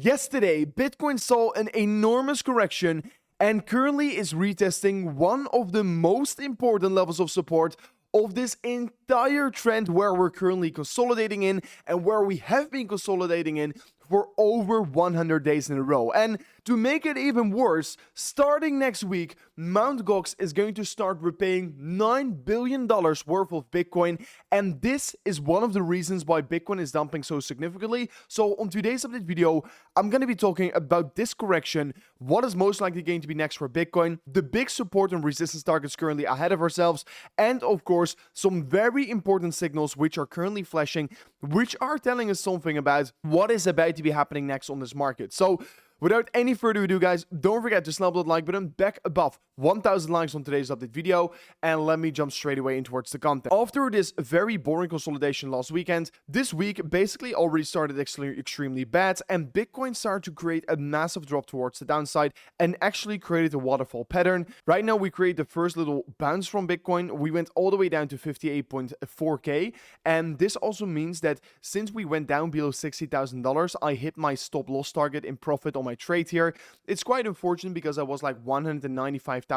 Yesterday, Bitcoin saw an enormous correction and currently is retesting one of the most important levels of support of this entire trend where we're currently consolidating in and where we have been consolidating in for over 100 days in a row. And to make it even worse, starting next week, Mt. Gox is going to start repaying $9 billion worth of Bitcoin. And this is one of the reasons why Bitcoin is dumping so significantly. So on today's update video, I'm going to be talking about this correction, what is most likely going to be next for Bitcoin, the big support and resistance targets currently ahead of ourselves, and of course, some very important signals which are currently flashing, which are telling us something about what is about to be happening next on this market. So without any further ado, guys, don't forget to slap that like button back above 1,000 likes on today's update video, and let me jump straight away in towards the content. After this very boring consolidation last weekend, this week basically already started extremely bad, and Bitcoin started to create a massive drop towards the downside and actually created a waterfall pattern. Right now, we create the first little bounce from Bitcoin. We went all the way down to 58.4K, and this also means that since we went down below $60,000, I hit my stop loss target in profit on my trade here. It's quite unfortunate because I was like $195,000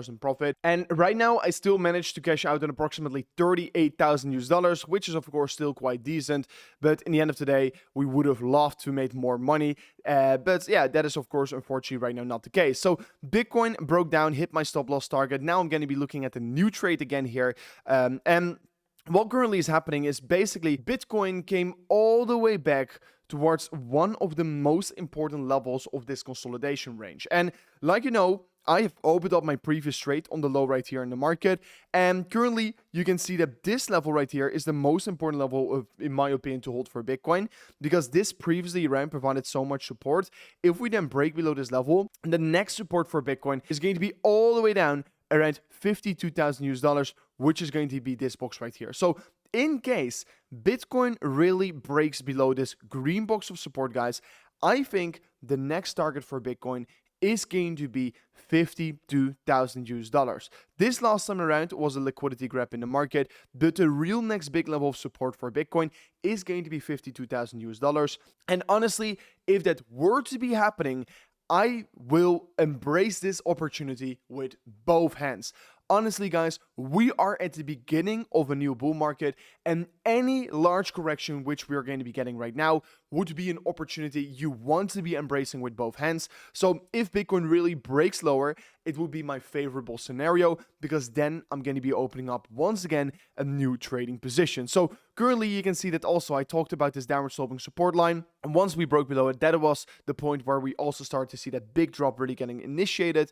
in profit, and right now I still managed to cash out on approximately 38,000 US dollars, which is of course still quite decent, but in the end of the day we would have loved to make more money, but yeah, that is of course unfortunately right now not the case. So Bitcoin broke down, hit my stop loss target. Now I'm going to be looking at a new trade again here, and what currently is happening is basically Bitcoin came all the way back towards one of the most important levels of this consolidation range. And like you know, I have opened up my previous trade on the low right here in the market, and currently you can see that this level right here is the most important level of, in my opinion, to hold for Bitcoin, because this previously around provided so much support. If we then break below this level, the next support for Bitcoin is going to be all the way down around 52,000 US dollars, which is going to be this box right here. So in case Bitcoin really breaks below this green box of support, guys, I think the next target for Bitcoin is going to be 52,000 US dollars. This last time around was a liquidity grab in the market, but the real next big level of support for Bitcoin is going to be 52,000 US dollars. And honestly, if that were to be happening, I will embrace this opportunity with both hands. Honestly, guys, we are at the beginning of a new bull market, and any large correction which we are going to be getting right now would be an opportunity you want to be embracing with both hands. So if Bitcoin really breaks lower, it would be my favorable scenario, because then I'm going to be opening up once again a new trading position. So currently you can see that also I talked about this downward sloping support line, and once we broke below it, that was the point where we also started to see that big drop really getting initiated.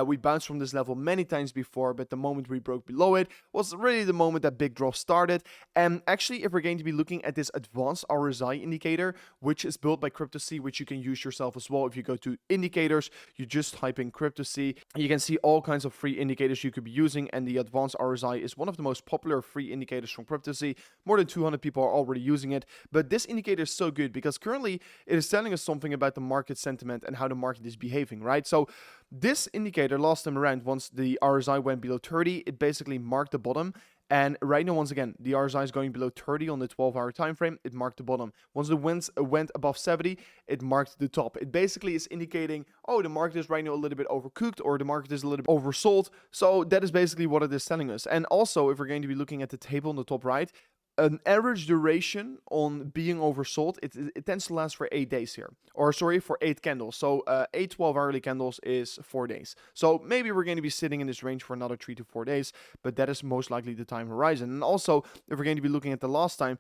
We bounced from this level many times before, but the moment we broke below it was really the moment that big drop started. And actually, if we're going to be looking at this advanced RSI indicator, which is built by CRYPTOSEA, which you can use yourself as well. If you go to indicators, you just type in CRYPTOSEA, you can see all kinds of free indicators you could be using, and the advanced RSI is one of the most popular free indicators from CRYPTOSEA. More than 200 people are already using it, but this indicator is so good because currently it is telling us something about the market sentiment and how the market is behaving, right? So this indicator last time around, once the RSI went below 30, it basically marked the bottom. And right now, once again, the RSI is going below 30 on the 12-hour time frame. It marked the bottom. Once the winds went above 70, it marked the top. It basically is indicating, oh, the market is right now a little bit overcooked, or the market is a little bit oversold. So that is basically what it is telling us. And also, if we're going to be looking at the table on the top right, an average duration on being oversold, it tends to last for 8 days here, or sorry, for 8 candles. So 8 12-hourly candles is 4 days. So maybe we're going to be sitting in this range for another 3 to 4 days, but that is most likely the time horizon. And also, if we're going to be looking at the last time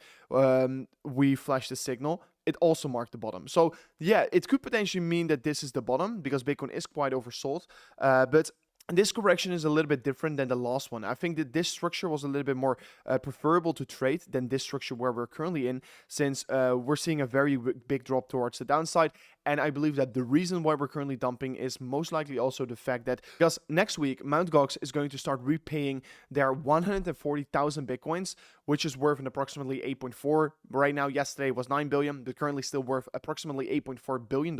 we flashed the signal, it also marked the bottom. So yeah, it could potentially mean that this is the bottom because Bitcoin is quite oversold, but this correction is a little bit different than the last one. I think that this structure was a little bit more preferable to trade than this structure where we're currently in, since we're seeing a very big drop towards the downside. And I believe that the reason why we're currently dumping is most likely also the fact that because next week, Mt. Gox is going to start repaying their 140,000 Bitcoins, which is worth an approximately 8.4. Right now, yesterday was 9 billion. They're currently still worth approximately $8.4 billion.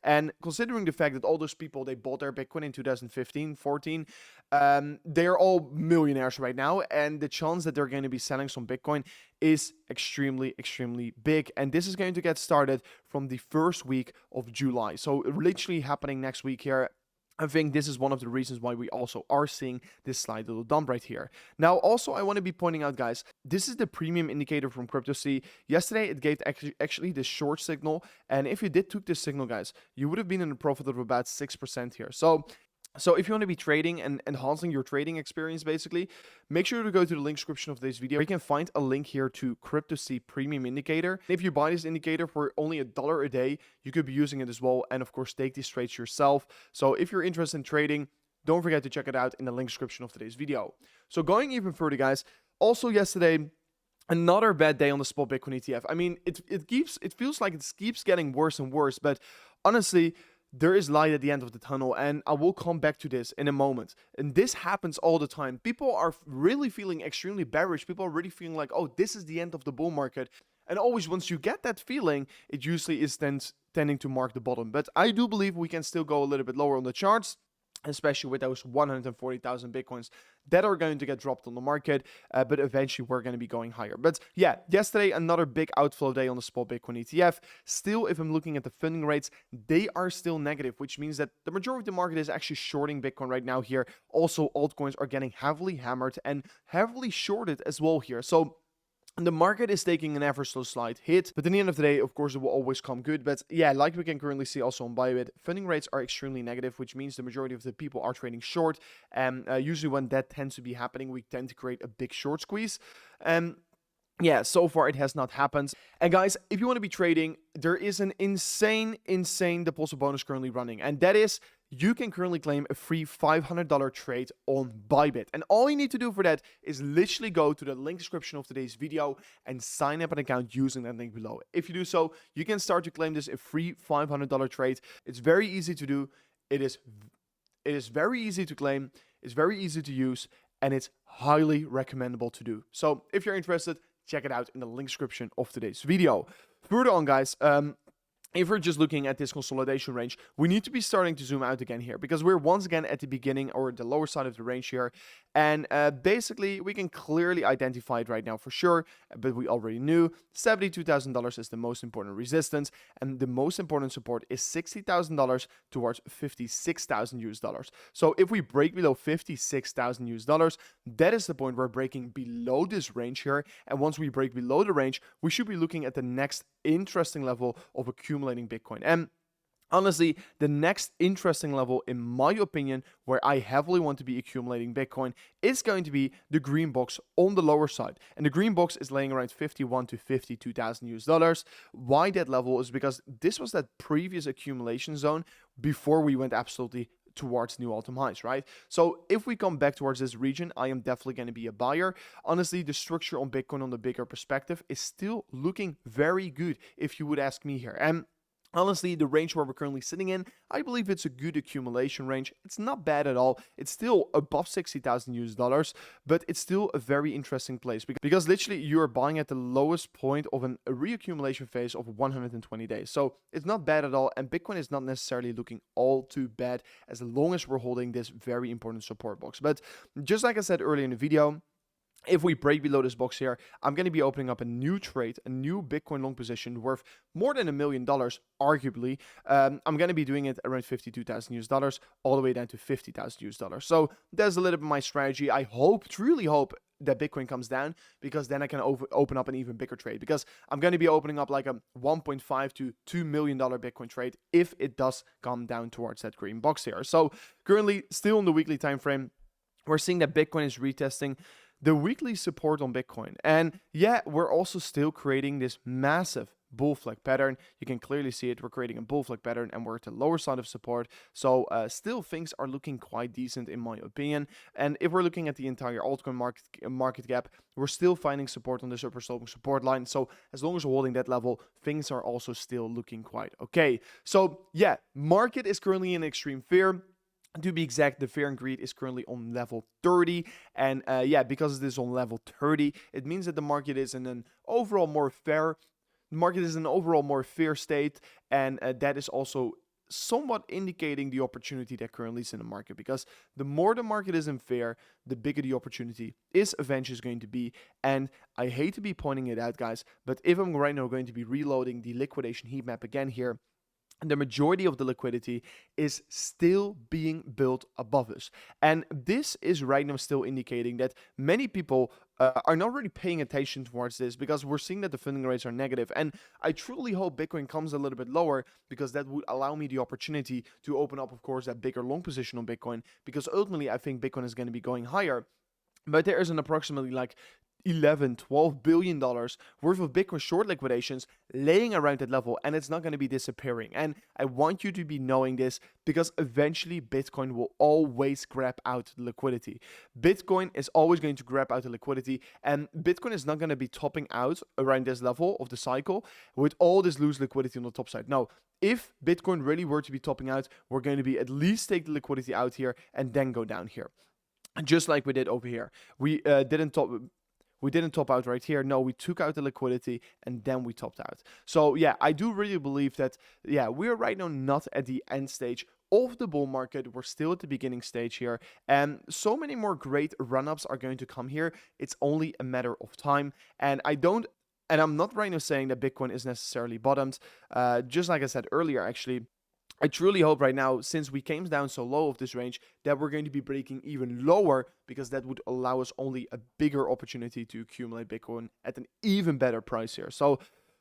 And considering the fact that all those people, they bought their Bitcoin in 2015, 13, 14. They're all millionaires right now, and the chance that they're going to be selling some Bitcoin is extremely, extremely big. And this is going to get started from the first week of July. So literally happening next week here. I think this is one of the reasons why we also are seeing this slight little dump right here. Now, also, I want to be pointing out, guys, this is the premium indicator from CryPTOSEA. Yesterday, it gave actually the short signal. And if you did took this signal, guys, you would have been in a profit of about 6% here. So if you want to be trading and enhancing your trading experience, basically, make sure to go to the link description of this video. You can find a link here to CryPTOSEA Premium Indicator. If you buy this indicator for only $1 a day, you could be using it as well. And of course, take these trades yourself. So if you're interested in trading, don't forget to check it out in the link description of today's video. So going even further, guys, also yesterday, another bad day on the spot Bitcoin ETF. I mean, it feels like it keeps getting worse and worse, but honestly, there is light at the end of the tunnel, and I will come back to this in a moment. And this happens all the time. People are really feeling extremely bearish. People are really feeling like, oh, this is the end of the bull market. And always once you get that feeling, it usually is tending to mark the bottom. But I do believe we can still go a little bit lower on the charts, especially with those 140,000 Bitcoins that are going to get dropped on the market, but eventually we're going to be going higher. But yeah, yesterday, another big outflow day on the spot Bitcoin ETF. Still, if I'm looking at the funding rates, they are still negative, which means that the majority of the market is actually shorting Bitcoin right now here. Also, altcoins are getting heavily hammered and heavily shorted as well here. So the market is taking an ever so slight hit, but in the end of the day, of course, it will always come good. But yeah, like we can currently see also on Bybit, funding rates are extremely negative, which means the majority of the people are trading short. And usually when that tends to be happening, we tend to create a big short squeeze. Yeah, so far it has not happened. And guys, if you want to be trading, there is an insane deposit bonus currently running. And that is, you can currently claim a free $500 trade on Bybit. And all you need to do for that is literally go to the link description of today's video and sign up an account using that link below. If you do so, you can start to claim this a free $500 trade. It's very easy to do. It is very easy to claim. It's very easy to use. And it's highly recommendable to do. So if you're interested, check it out in the link description of today's video. Further on, guys, if we're just looking at this consolidation range, we need to be starting to zoom out again here because we're once again at the beginning or the lower side of the range here. And basically, we can clearly identify it right now for sure, but we already knew $72,000 is the most important resistance, and the most important support is $60,000 towards $56,000. So if we break below $56,000, that is the point where breaking below this range here. And once we break below the range, we should be looking at the next interesting level of accumulating Bitcoin. And honestly, the next interesting level, in my opinion, where I heavily want to be accumulating Bitcoin is going to be the green box on the lower side. And the green box is laying around $51,000 to $52,000. Why that level is because this was that previous accumulation zone before we went absolutely towards new all-time highs, right? So if we come back towards this region, I am definitely going to be a buyer. Honestly, the structure on Bitcoin on the bigger perspective is still looking very good, if you would ask me here. And honestly, the range where we're currently sitting in, I believe it's a good accumulation range. It's not bad at all. It's still above $60,000, but it's still a very interesting place because literally you're buying at the lowest point of a reaccumulation phase of 120 days. So it's not bad at all. And Bitcoin is not necessarily looking all too bad as long as we're holding this very important support box. But just like I said earlier in the video, if we break below this box here, I'm going to be opening up a new trade, a new Bitcoin long position worth more than $1 million, arguably. I'm going to be doing it around $52,000 all the way down to $50,000. So that's a little bit my strategy. I truly hope that Bitcoin comes down because then I can open up an even bigger trade because I'm going to be opening up like a $1.5 to $2 million Bitcoin trade if it does come down towards that green box here. So currently still in the weekly time frame, we're seeing that Bitcoin is retesting the weekly support on Bitcoin. And yeah, we're also still creating this massive bull flag pattern. You can clearly see it. We're creating a bull flag pattern and we're at the lower side of support. So still things are looking quite decent in my opinion. And if we're looking at the entire altcoin market cap, we're still finding support on this upper sloping support line. So as long as we're holding that level, things are also still looking quite okay. So yeah, market is currently in extreme fear. To be exact, the fear and greed is currently on level 30. And yeah, because it is on level 30, it means that the market is in an overall more fair state. And that is also somewhat indicating the opportunity that currently is in the market, because the more the market is unfair, the bigger the opportunity is eventually going to be. And I hate to be pointing it out, guys, but if I'm right now going to be reloading the liquidation heat map again here, the majority of the liquidity is still being built above us. And this is right now still indicating that many people are not really paying attention towards this, because we're seeing that the funding rates are negative. And I truly hope Bitcoin comes a little bit lower, because that would allow me the opportunity to open up, of course, that bigger long position on Bitcoin, because ultimately I think Bitcoin is going to be going higher. But there is an approximately like $11-12 billion worth of Bitcoin short liquidations laying around that level, and it's not going to be disappearing. And I want you to be knowing this, because eventually Bitcoin will always grab out the liquidity. Bitcoin is always going to grab out the liquidity, and Bitcoin is not going to be topping out around this level of the cycle with all this loose liquidity on the top side. No. If Bitcoin really were to be topping out, we're going to be at least take the liquidity out here and then go down here, just like we did over here. We didn't top out right here. No, we took out the liquidity and then we topped out. So yeah, I do really believe that, yeah, we're right now not at the end stage of the bull market. We're still at the beginning stage here, and so many more great run-ups are going to come here. It's only a matter of time. And I'm not right now saying that Bitcoin is necessarily bottomed. Just like I said earlier, actually, I truly hope right now, since we came down so low of this range, that we're going to be breaking even lower, because that would allow us only a bigger opportunity to accumulate Bitcoin at an even better price here. So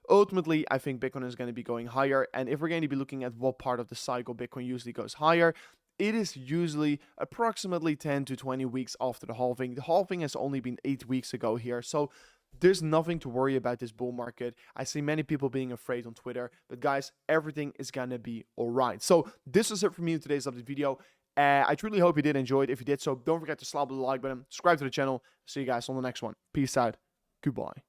ultimately, I think Bitcoin is going to be going higher. And if we're going to be looking at what part of the cycle Bitcoin usually goes higher, it is usually approximately 10 to 20 weeks after the halving. The halving has only been 8 weeks ago here. So there's nothing to worry about this bull market. I see many people being afraid on Twitter, but guys, everything is gonna be all right. So this is it for me in today's update video. I truly hope you did enjoy it. If you did so, don't forget to slap the like button, subscribe to the channel. See you guys on the next one. Peace out. Goodbye.